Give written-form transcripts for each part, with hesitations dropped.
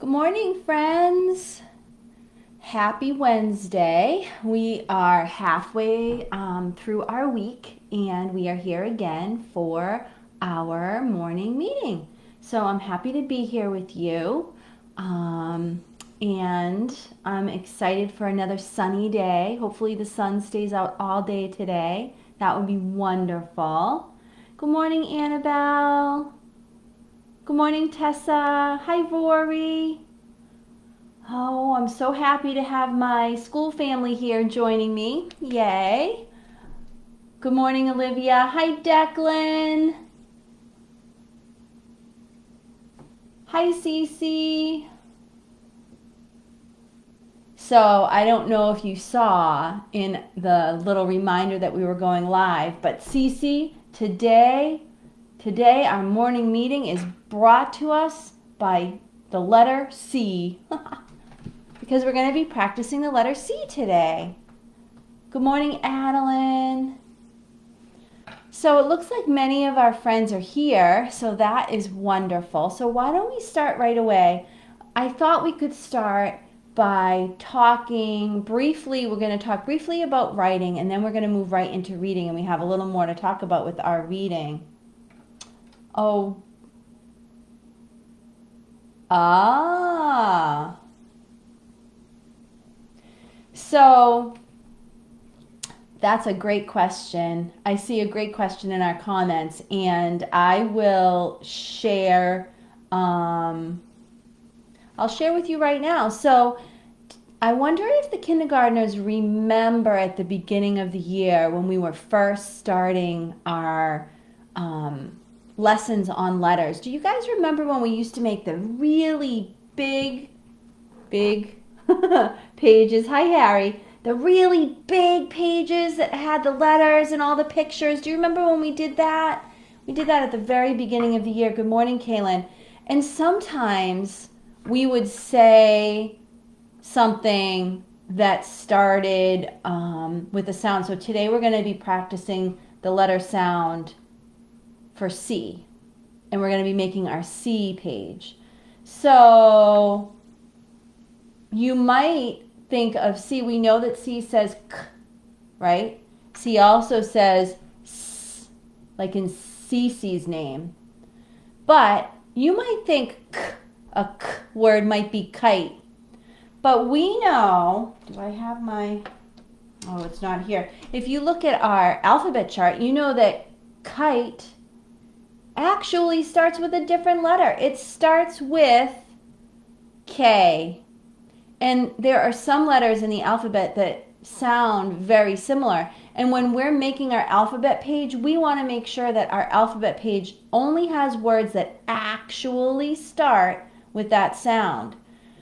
Good morning, friends. Happy Wednesday. We are halfway through our week and we are here again for our morning meeting. So I'm happy to be here with you. And I'm excited for another sunny day. Hopefully, the sun stays out all day today. That would be wonderful. Good morning, Annabelle. Good morning, Tessa. Hi, Rory. Oh, I'm so happy to have my school family here joining me. Yay. Good morning, Olivia. Hi, Declan. Hi, Cece. So I don't know if you saw in the little reminder that we were going live, but Cece, today our morning meeting is brought to us by the letter C because we're going to be practicing the letter C today. Good morning, Adeline. So it looks like many of our friends are here, so that is wonderful. So why don't we start right away? I thought we could start by talking briefly. We're going to talk briefly about writing, and then we're going to move right into reading, and we have a little more to talk about with our reading. Oh. So that's a great question. I see a great question in our comments, and I will share. I'll share with you right now. So I wonder if the kindergartners remember at the beginning of the year when we were first starting our lessons on letters. Do you guys remember when we used to make the really big pages? Hi, Harry. The really big pages that had the letters and all the pictures. Do you remember when we did that? We did that at the very beginning of the year. Good morning, Kaylin. And sometimes we would say something that started with a sound. So today we're going to be practicing the letter sound for C. And we're going to be making our C page. So you might think of C. We know that C says K, right? C also says S, like in Cece's name. But you might think K, a K word might be kite. But we know, do I have my, oh, it's not here. If you look at our alphabet chart, you know that kite actually starts with a different letter. It starts with K. And there are some letters in the alphabet that sound very similar. And when we're making our alphabet page, we want to make sure that our alphabet page only has words that actually start with that sound.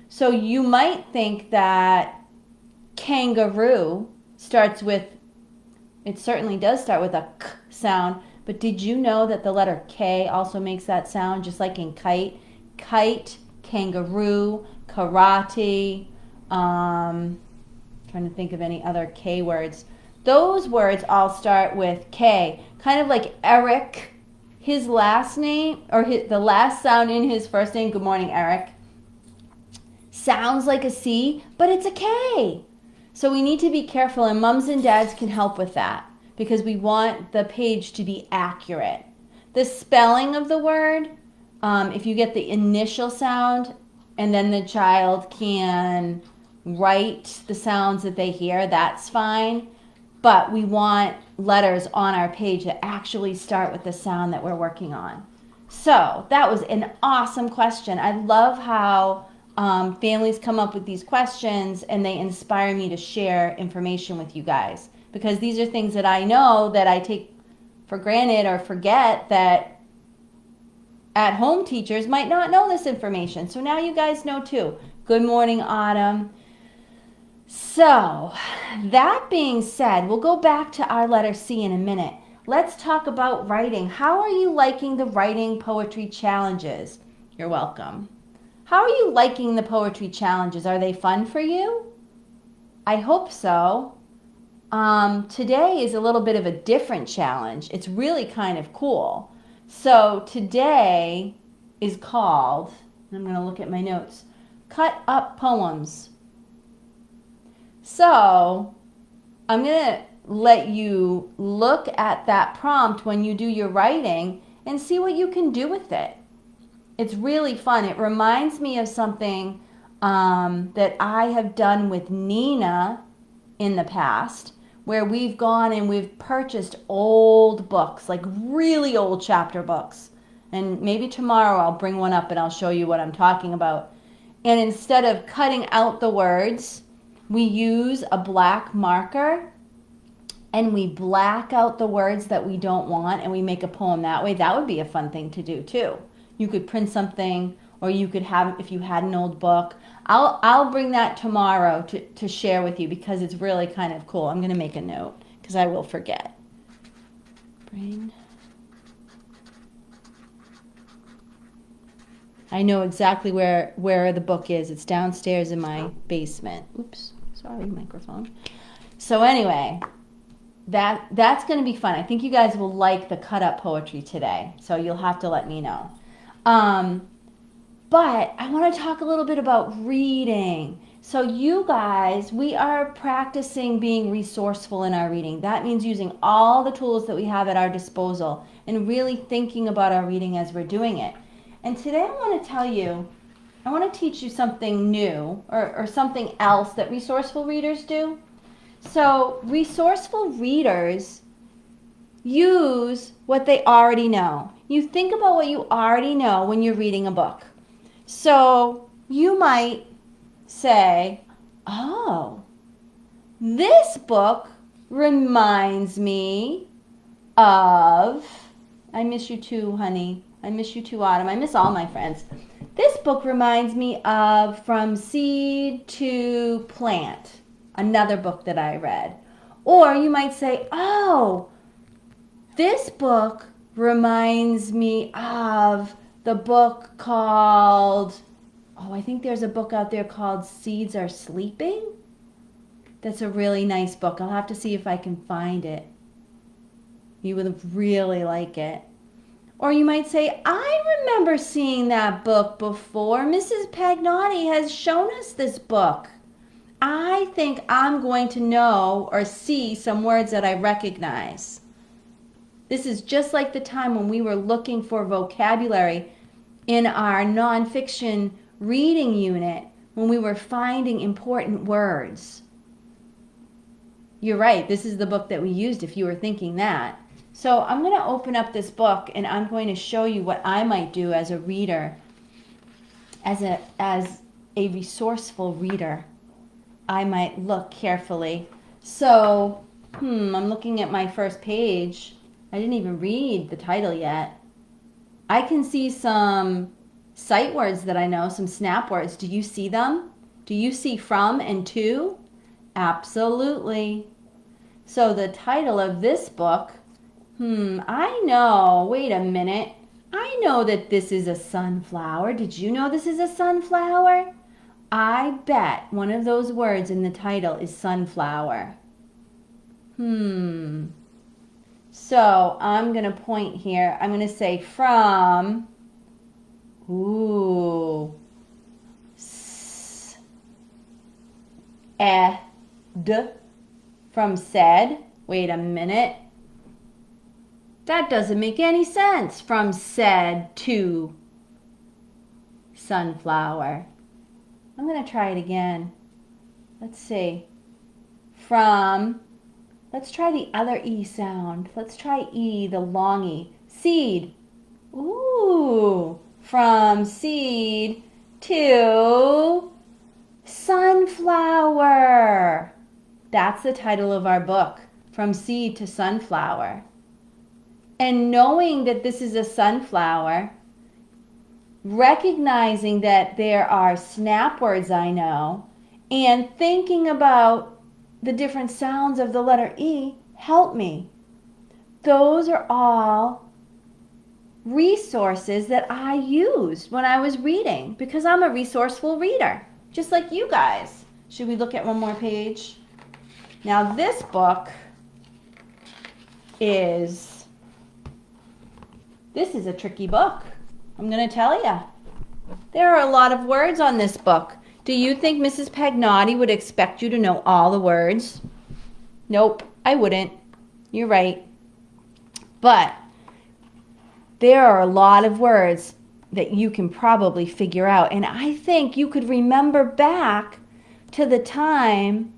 So you might think that kangaroo starts with, it certainly does start with a K sound, but did you know that the letter K also makes that sound, just like in kite? Kite, kangaroo, karate, trying to think of any other K words. Those words all start with K, kind of like Eric, his last name, or the last sound in his first name, good morning, Eric, sounds like a C, but it's a K. So we need to be careful, and moms and dads can help with that because we want the page to be accurate. The spelling of the word, if you get the initial sound and then the child can write the sounds that they hear, that's fine. But we want letters on our page that actually start with the sound that we're working on. So that was an awesome question. I love how families come up with these questions and they inspire me to share information with you guys, because these are things that I know that I take for granted or forget that at home teachers might not know this information. So now you guys know too. Good morning, Autumn. So that being said, we'll go back to our letter C in a minute. Let's talk about writing. How are you liking the writing poetry challenges? You're welcome. How are you liking the poetry challenges? Are they fun for you? I hope so. Today is a little bit of a different challenge. It's really kind of cool. So today is called, I'm going to look at my notes, cut up poems. So I'm going to let you look at that prompt when you do your writing and see what you can do with it. It's really fun. It reminds me of something that I have done with Nina in the past, where we've gone and we've purchased old books, like really old chapter books. And maybe tomorrow I'll bring one up and I'll show you what I'm talking about. And instead of cutting out the words, we use a black marker and we black out the words that we don't want and we make a poem that way. That would be a fun thing to do too. You could print something, or you could have, if you had an old book. I'll bring that tomorrow to share with you because it's really kind of cool. I'm going to make a note because I will forget. I know exactly where the book is. It's downstairs in my basement. Oops, sorry, microphone. So anyway, that's going to be fun. I think you guys will like the cut up poetry today. So you'll have to let me know. But I want to talk a little bit about reading. So you guys, we are practicing being resourceful in our reading. That means using all the tools that we have at our disposal and really thinking about our reading as we're doing it. And today I want to tell you, I want to teach you something new or something else that resourceful readers do. So resourceful readers use what they already know. You think about what you already know when you're reading a book. So you might say, oh, this book reminds me of, I miss you too, honey. I miss you too, Autumn. I miss all my friends. This book reminds me of From Seed to Plant, another book that I read. Or you might say, oh, this book reminds me of the book called, I think there's a book out there called Seeds Are Sleeping. That's a really nice book. I'll have to see if I can find it. You would really like it. Or you might say, I remember seeing that book before. Mrs. Pagnotti has shown us this book. I think I'm going to know or see some words that I recognize. This is just like the time when we were looking for vocabulary in our nonfiction reading unit, when we were finding important words. You're right, this is the book that we used if you were thinking that. So I'm going to open up this book and I'm going to show you what I might do as a reader, as a resourceful reader. I might look carefully. So, I'm looking at my first page. I didn't even read the title yet. I can see some sight words that I know, some snap words. Do you see them? Do you see from and to? Absolutely. So the title of this book, I know. Wait a minute. I know that this is a sunflower. Did you know this is a sunflower? I bet one of those words in the title is sunflower. So I'm going to point here. I'm going to say from, from said. Wait a minute. That doesn't make any sense. From said to sunflower. I'm going to try it again. Let's see. From, let's try the other E sound. Let's try E, the long E. Seed. Ooh. From seed to sunflower. That's the title of our book. From Seed to Sunflower. And knowing that this is a sunflower, recognizing that there are snap words I know, and thinking about the different sounds of the letter E help me. Those are all resources that I used when I was reading because I'm a resourceful reader, just like you guys. Should we look at one more page? Now this book is a tricky book. I'm going to tell you. There are a lot of words on this book. Do you think Mrs. Pagnotti would expect you to know all the words? Nope, I wouldn't. You're right. But there are a lot of words that you can probably figure out. And I think you could remember back to the time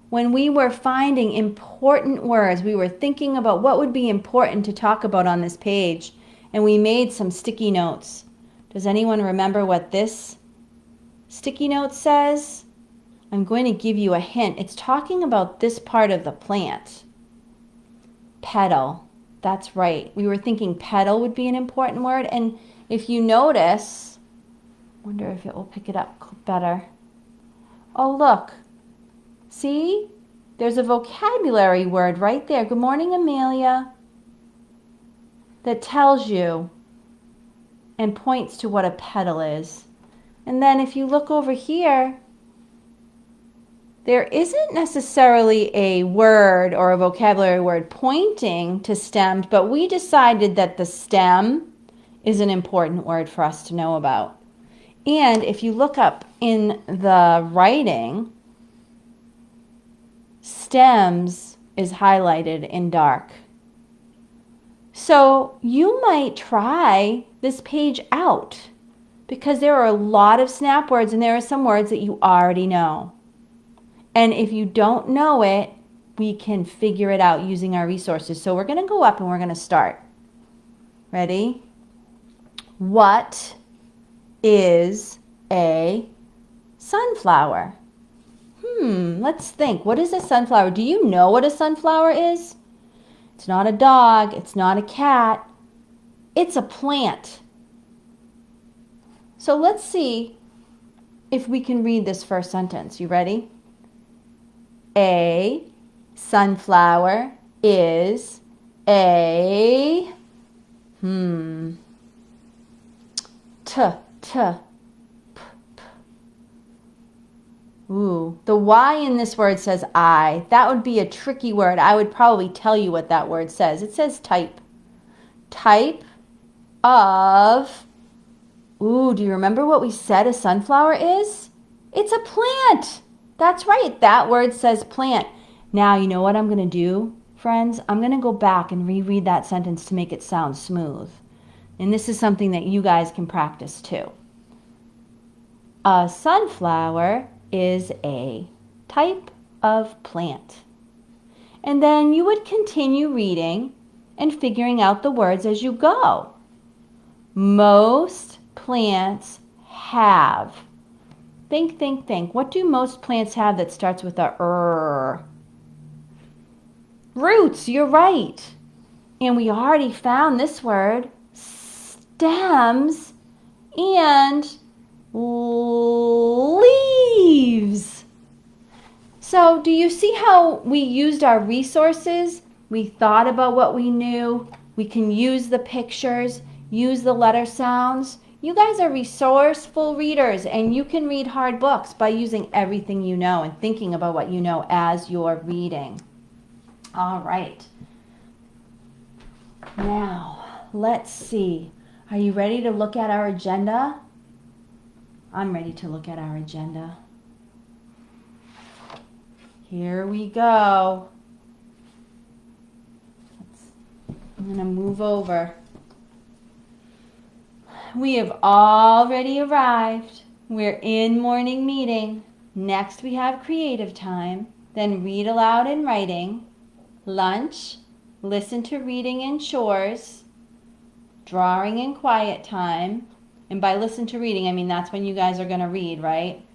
when we were finding important words. We were thinking about what would be important to talk about on this page. And we made some sticky notes. Does anyone remember what this sticky note says? I'm going to give you a hint. It's talking about this part of the plant. Petal. That's right. We were thinking petal would be an important word. And if you notice, wonder if it will pick it up better. Oh, look. See? There's a vocabulary word right there. Good morning, Amelia. That tells you and points to what a petal is. And then if you look over here, there isn't necessarily a word or a vocabulary word pointing to stems, but we decided that the stem is an important word for us to know about. And if you look up in the writing, stems is highlighted in dark. So you might try this page out because there are a lot of snap words and there are some words that you already know. And if you don't know it, we can figure it out using our resources. So we're going to go up and we're going to start. Ready? What is a sunflower? Let's think. What is a sunflower? Do you know what a sunflower is? It's not a dog. It's not a cat. It's a plant. So let's see if we can read this first sentence. You ready? A sunflower is a Ooh, the Y in this word says I. That would be a tricky word. I would probably tell you what that word says. It says type. Type of, do you remember what we said a sunflower is? It's a plant. That's right. That word says plant. Now, you know what I'm going to do, friends? I'm going to go back and reread that sentence to make it sound smooth. And this is something that you guys can practice too. A sunflower is a type of plant. And then you would continue reading and figuring out the words as you go. Most plants have. Think, think, think. What do most plants have that starts with a R? Roots, you're right. And we already found this word, stems and leaves. So do you see how we used our resources? We thought about what we knew. We can use the pictures, use the letter sounds. You guys are resourceful readers, and you can read hard books by using everything you know and thinking about what you know as you're reading. All right. Now, let's see. Are you ready to look at our agenda? I'm ready to look at our agenda. Here we go. I'm going to move over. We have already arrived. We're in morning meeting. Next we have creative time, then read aloud and writing, lunch, listen to reading and chores, drawing and quiet time. And by listen to reading, I mean that's when you guys are going to read, right?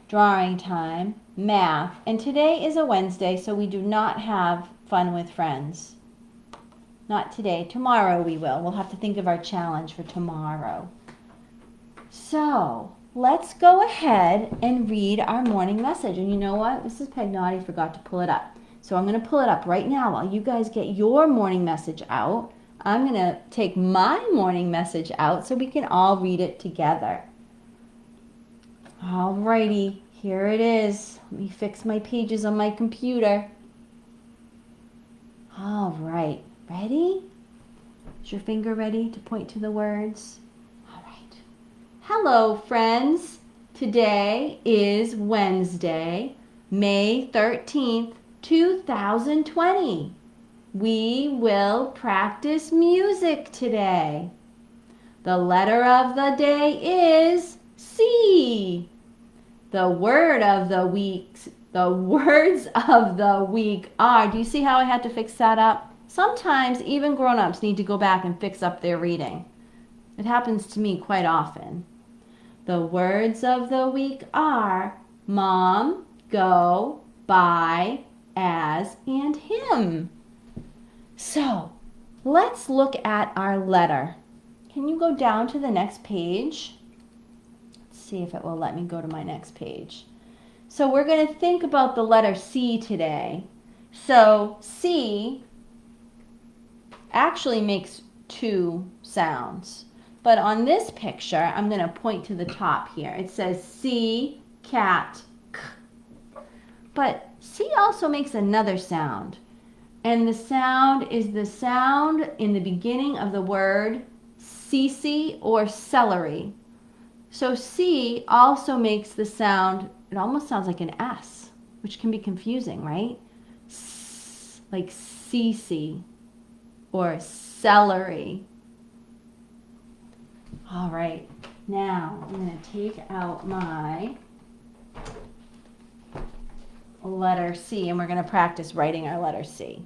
Drawing time, math. And today is a Wednesday, so we do not have fun with friends. Not today. Tomorrow we will. We'll have to think of our challenge for tomorrow. So let's go ahead and read our morning message. And you know what? Mrs. Pagnotti forgot to pull it up. So I'm going to pull it up right now while you guys get your morning message out. I'm going to take my morning message out so we can all read it together. All righty. Here it is. Let me fix my pages on my computer. All right. Ready? Is your finger ready to point to the words? All right. Hello, friends. Today is Wednesday, May 13th, 2020. We will practice music today. The letter of the day is C. The words of the week are, do you see how I had to fix that up? Sometimes even grown-ups need to go back and fix up their reading. It happens to me quite often. The words of the week are mom, go, by, as, and him. So, let's look at our letter. Can you go down to the next page? Let's see if it will let me go to my next page. So we're going to think about the letter C today. So C actually makes two sounds. But on this picture, I'm going to point to the top here. It says C, cat, k. But C also makes another sound. And the sound is the sound in the beginning of the word cece or celery. So C also makes the sound, it almost sounds like an S, which can be confusing, right? S, like cece or celery. All right, now I'm going to take out my letter C and we're going to practice writing our letter C.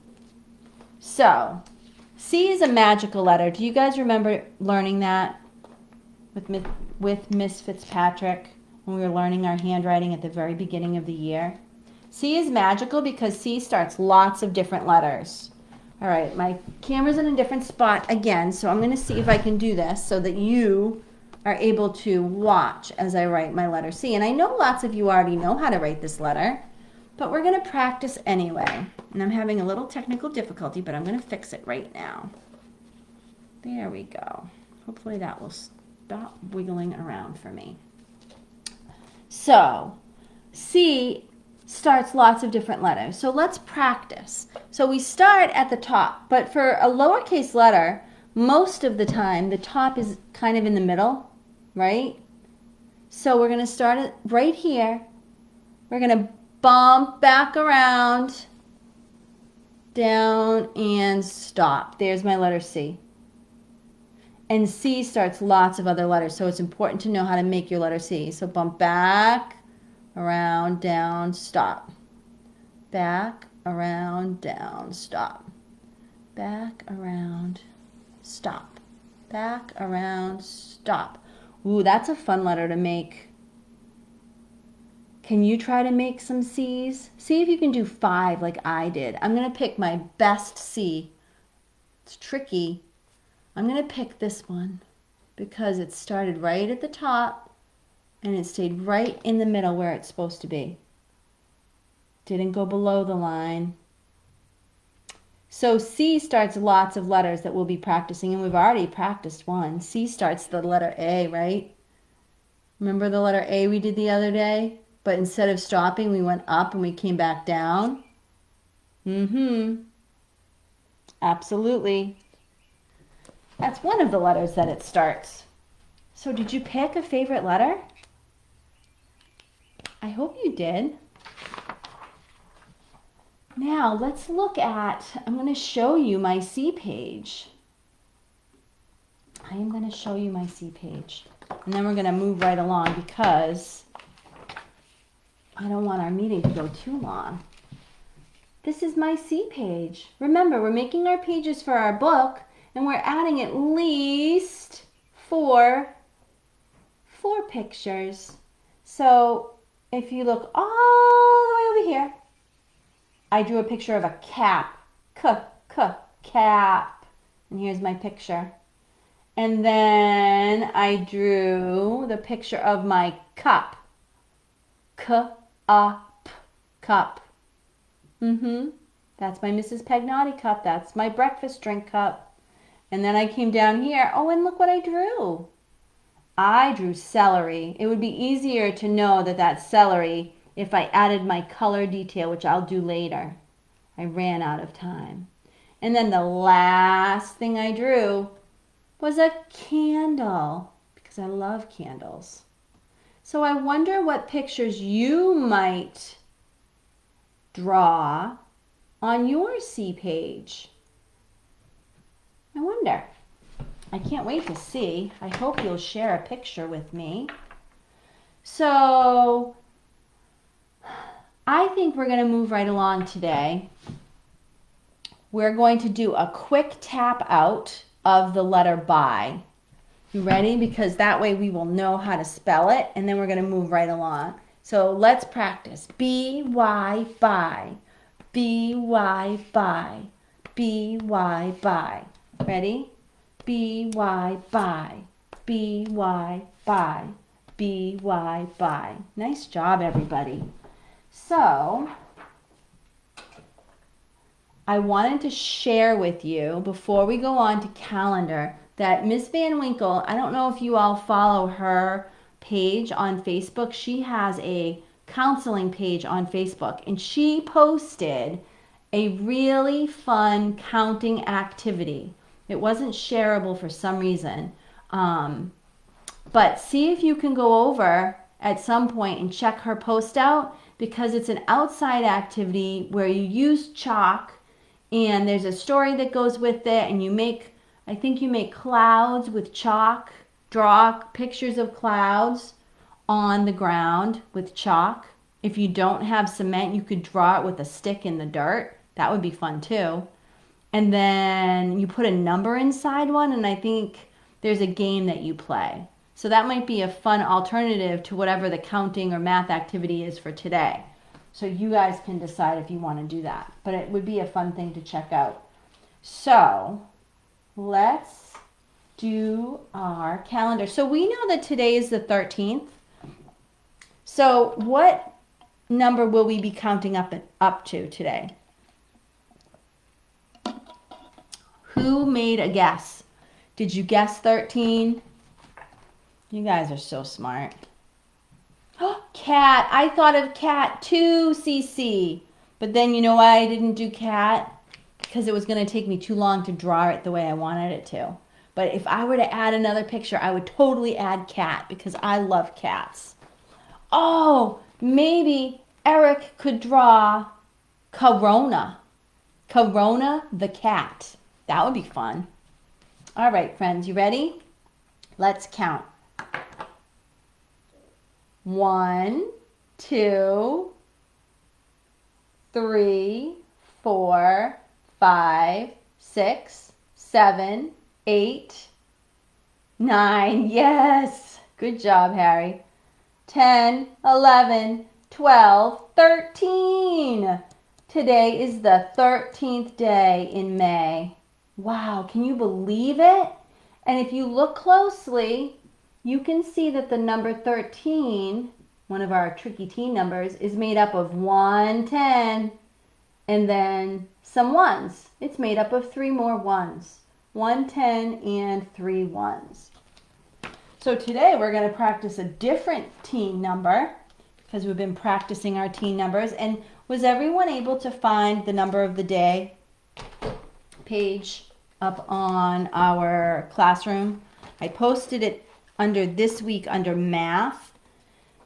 So, C is a magical letter. Do you guys remember learning that with Miss Fitzpatrick when we were learning our handwriting at the very beginning of the year? C is magical because C starts lots of different letters. All right, my camera's in a different spot again, so I'm going to see if I can do this so that you are able to watch as I write my letter C. And I know lots of you already know how to write this letter, but we're going to practice anyway. And I'm having a little technical difficulty, but I'm going to fix it right now. There we go. Hopefully that will stop wiggling around for me. So, C starts lots of different letters. So let's practice. So we start at the top, but for a lowercase letter, most of the time the top is kind of in the middle, right? So we're going to start it right here. We're going to bump back around, down, and stop. There's my letter C. And C starts lots of other letters, so it's important to know how to make your letter C. So bump back, around, down, stop. Back, around, down, stop. Back, around, stop. Back, around, stop. Ooh, that's a fun letter to make. Can you try to make some C's? See if you can do 5 like I did. I'm going to pick my best C. It's tricky. I'm going to pick this one because it started right at the top and it stayed right in the middle where it's supposed to be. Didn't go below the line. So C starts lots of letters that we'll be practicing, and we've already practiced one. C starts the letter A, right? Remember the letter A we did the other day? But instead of stopping, we went up and we came back down. Absolutely. That's one of the letters that it starts. So did you pick a favorite letter? I hope you did. Now let's look at, I'm going to show you my C page. I am going to show you my C page. And then we're going to move right along because I don't want our meeting to go too long. This is my C page. Remember, we're making our pages for our book, and we're adding at least four pictures. So if you look all the way over here, I drew a picture of a cap. Cap. And here's my picture. And then I drew the picture of my cup. Cup. That's my Mrs. Pagnotti cup. That's my breakfast drink cup. And then I came down here. Oh, and look what I drew. I drew celery. It would be easier to know that that's celery if I added my color detail, which I'll do later. I ran out of time. And then the last thing I drew was a candle because I love candles. So I wonder what pictures you might draw on your C page. I wonder. I can't wait to see. I hope you'll share a picture with me. So I think we're going to move right along today. We're going to do a quick tap out of the letter by. You ready? Because that way we will know how to spell it, and then we're going to move right along. So let's practice. B-Y, by. B-Y, by. B-Y, by. Ready? B-Y, by. B-Y, by. B-Y, by. Nice job, everybody. So I wanted to share with you before we go on to calendar that Miss Van Winkle, I don't know if you all follow her page on Facebook. She has a counseling page on Facebook, and she posted a really fun counting activity. It wasn't shareable for some reason, but see if you can go over at some point and check her post out, because it's an outside activity where you use chalk and there's a story that goes with it, and you make, I think you make clouds with chalk, draw pictures of clouds on the ground with chalk. If you don't have cement, you could draw it with a stick in the dirt. That would be fun too. And then you put a number inside one, and I think there's a game that you play. So that might be a fun alternative to whatever the counting or math activity is for today. So you guys can decide if you want to do that. But it would be a fun thing to check out. So let's do our calendar. So we know that today is the 13th. So what number will we be counting up to today? Who made a guess? Did you guess 13? You guys are so smart. Cat. I thought of cat too, Cece. But then you know why I didn't do cat? Because it was going to take me too long to draw it the way I wanted it to. But if I were to add another picture, I would totally add cat because I love cats. Oh, maybe Eric could draw Corona. Corona the cat. That would be fun. All right, friends, you ready? Let's count. 1, 2, 3, 4, 5, 6, 7, 8, 9. Yes. Good job, Harry. 10, 11, 12, 13. Today is the 13th day in May. Wow, can you believe it? And if you look closely, you can see that the number 13, one of our tricky teen numbers, is made up of 1, 10, and then some ones. It's made up of 3 more ones. 1, 10, and 3 ones. So today we're going to practice a different teen number because we've been practicing our teen numbers. And was everyone able to find the number of the day page up on our classroom? I posted it under this week under math.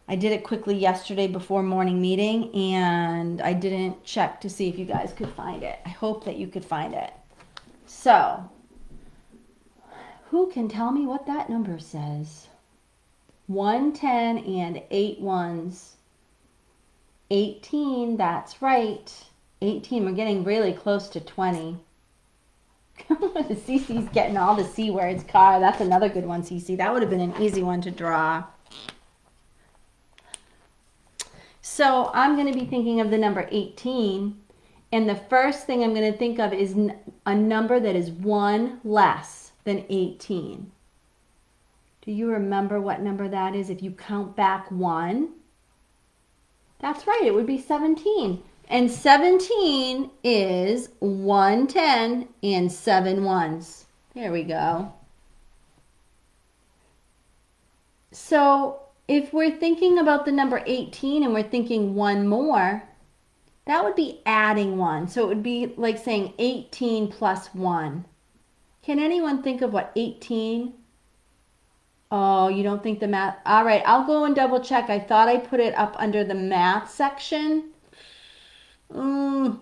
I did it quickly yesterday before morning meeting, and I didn't check to see if you guys could find it. I hope that you could find it. So, who can tell me what that number says? 1, 10, and 8 ones. 18, that's right. 18, we're getting really close to 20. Cece's getting all the C words. Car, that's another good one, Cece. That would have been an easy one to draw. So I'm going to be thinking of the number 18. And the first thing I'm going to think of is a number that is 1 less than 18. Do you remember what number that is if you count back 1? That's right, it would be 17. And 17 is 1, 10, and 7 ones. There we go. So if we're thinking about the number 18 and we're thinking 1 more, that would be adding 1. So it would be like saying 18 plus 1. Can anyone think of what 18 Oh, you don't think the math? All right, I'll go and double check. I thought I put it up under the math section. I'm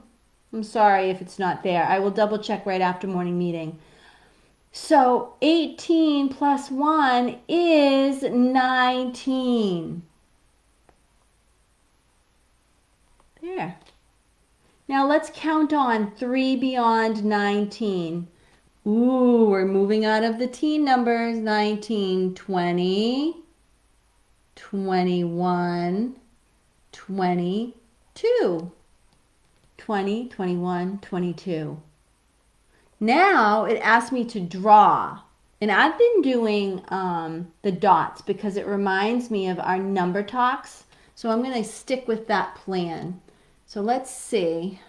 sorry if it's not there. I will double check right after morning meeting. So 18 plus 1 is 19. There. Now let's count on 3 beyond 19. Ooh, we're moving out of the teen numbers. 19, 20, 21, 22. 20, 21, 22. Now it asks me to draw. And I've been doing the dots because it reminds me of our number talks. So I'm going to stick with that plan. So let's see.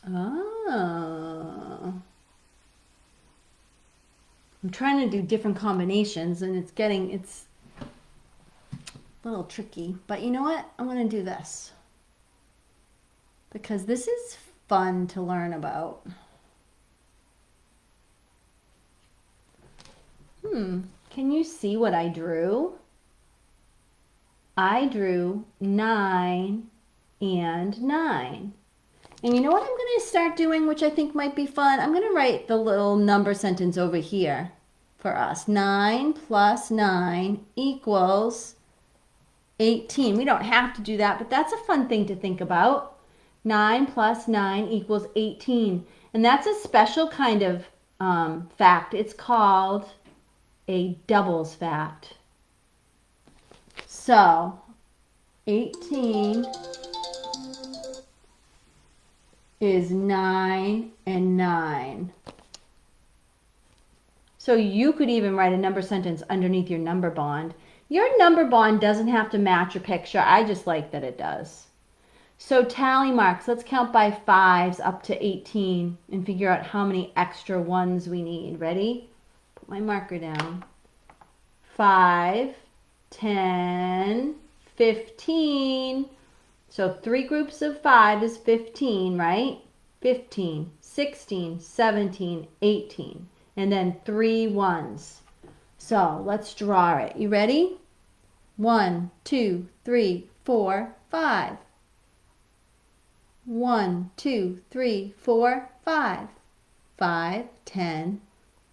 Oh. I'm trying to do different combinations and it's a little tricky. But you know what? I'm going to do this. Because this is fun to learn about. Can you see what I drew? I drew 9 and 9. And you know what I'm going to start doing, which I think might be fun? I'm going to write the little number sentence over here for us. 9 plus 9 equals 18. We don't have to do that, but that's a fun thing to think about. 9 plus 9 equals 18. And that's a special kind of fact. It's called a doubles fact. So 18 is 9 and 9. So you could even write a number sentence underneath your number bond. Your number bond doesn't have to match your picture. I just like that it does. So tally marks. Let's count by 5s up to 18 and figure out how many extra ones we need. Ready? Put my marker down. 5, 10, 15. So 3 groups of 5 is 15, right? 15, 16, 17, 18. And then 3 ones. So let's draw it. You ready? 1, 2, 3, 4, 5. 1, 2, 3, 4, 5. 5, 10.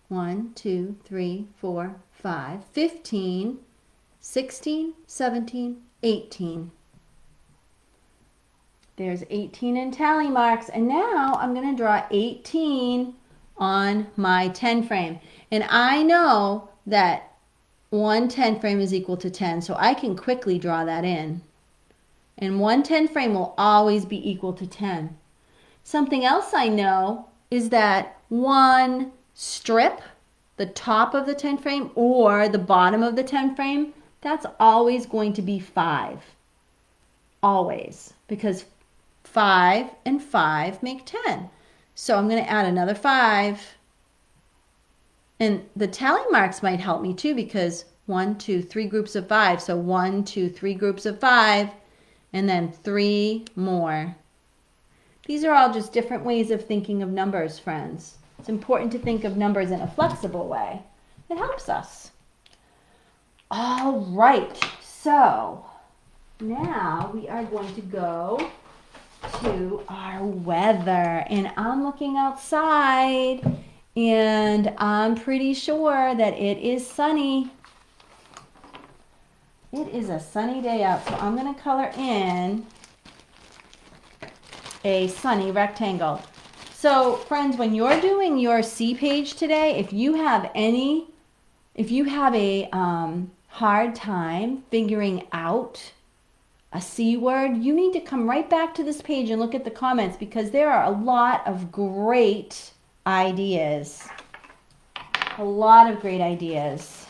1, 2, 3, 4, 5. 15, 16, 17, 18. There's 18 in tally marks. And now I'm going to draw 18 on my 10 frame. And I know that 1 10 frame is equal to 10, so I can quickly draw that in. And 1 10 frame will always be equal to 10. Something else I know is that one strip, the top of the 10 frame or the bottom of the 10 frame, that's always going to be 5. Always. Because 5 and 5 make 10. So I'm going to add another 5. And the tally marks might help me too because 1, 2, 3 groups of 5. So 1, 2, 3 groups of 5 and then 3 more. These are all just different ways of thinking of numbers, friends. It's important to think of numbers in a flexible way. It helps us. All right, so now we are going to go to our weather. And I'm looking outside and I'm pretty sure that it is sunny. It is a sunny day out, so I'm going to color in a sunny rectangle. So friends, when you're doing your C page today, if you have a hard time figuring out a C word, you need to come right back to this page and look at the comments because there are a lot of great ideas. A lot of great ideas.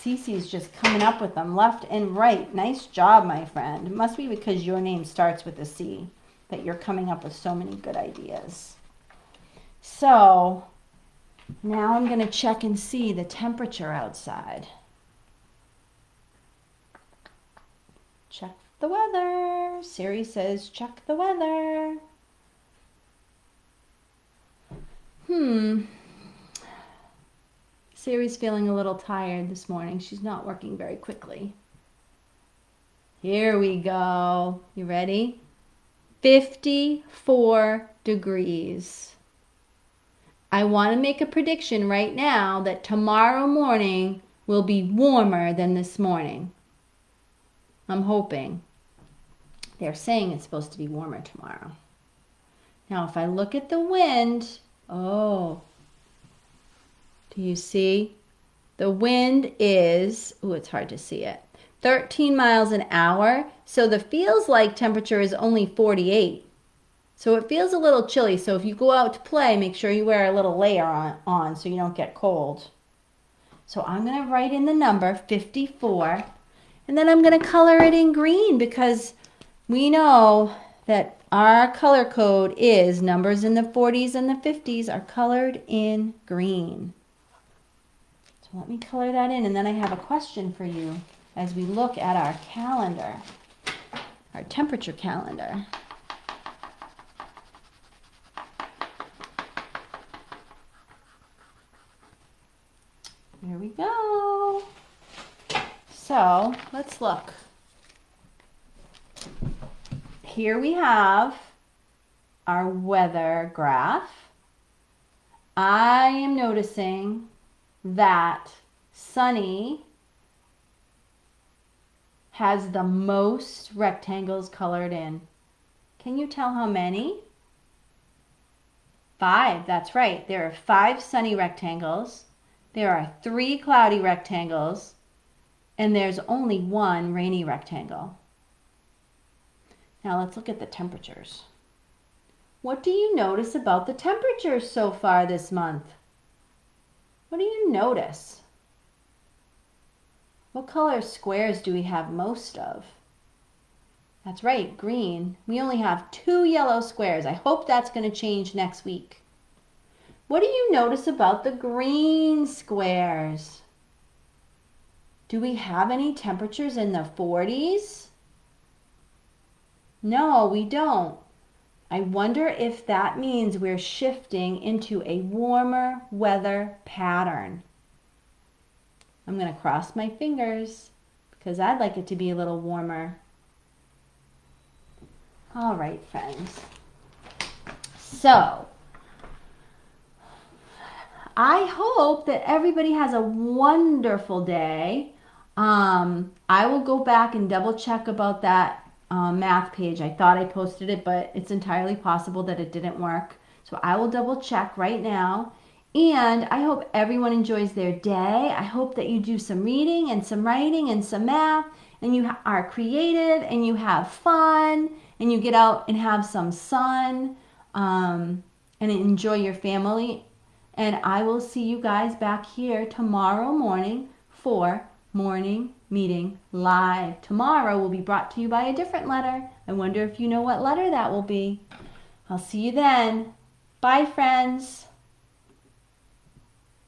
Cece's just coming up with them left and right. Nice job, my friend. It must be because your name starts with a C that you're coming up with so many good ideas. So Now I'm going to check and see the temperature outside. Check the weather. Siri says check the weather. Siri's feeling a little tired this morning. She's not working very quickly. Here we go. You ready? 54 degrees. I want to make a prediction right now that tomorrow morning will be warmer than this morning. I'm hoping. They're saying it's supposed to be warmer tomorrow. Now, if I look at the wind, oh, do you see? The wind is, it's hard to see it, 13 miles an hour. So the feels like temperature is only 48. So it feels a little chilly. So if you go out to play, make sure you wear a little layer on so you don't get cold. So I'm going to write in the number 54. And then I'm going to color it in green because we know that our color code is numbers in the 40s and the 50s are colored in green. So let me color that in, and then I have a question for you as we look at our calendar, our temperature calendar. Here we go. So let's look. Here we have our weather graph. I am noticing that Sunny has the most rectangles colored in. Can you tell how many? 5, that's right. There are 5 sunny rectangles. There are 3 cloudy rectangles. And there's only 1 rainy rectangle. Now let's look at the temperatures. What do you notice about the temperatures so far this month? What do you notice? What color squares do we have most of? That's right, green. We only have 2 yellow squares. I hope that's going to change next week. What do you notice about the green squares? Do we have any temperatures in the 40s? No, we don't. I wonder if that means we're shifting into a warmer weather pattern. I'm going to cross my fingers because I'd like it to be a little warmer. All right, friends. So, I hope that everybody has a wonderful day. I will go back and double check about that math page. I thought I posted it, but it's entirely possible that it didn't work. So I will double check right now. And I hope everyone enjoys their day. I hope that you do some reading and some writing and some math, and you are creative and you have fun and you get out and have some sun and enjoy your family. And I will see you guys back here tomorrow morning for Morning Meeting Live. Tomorrow will be brought to you by a different letter. I wonder if you know what letter that will be. I'll see you then. Bye, friends.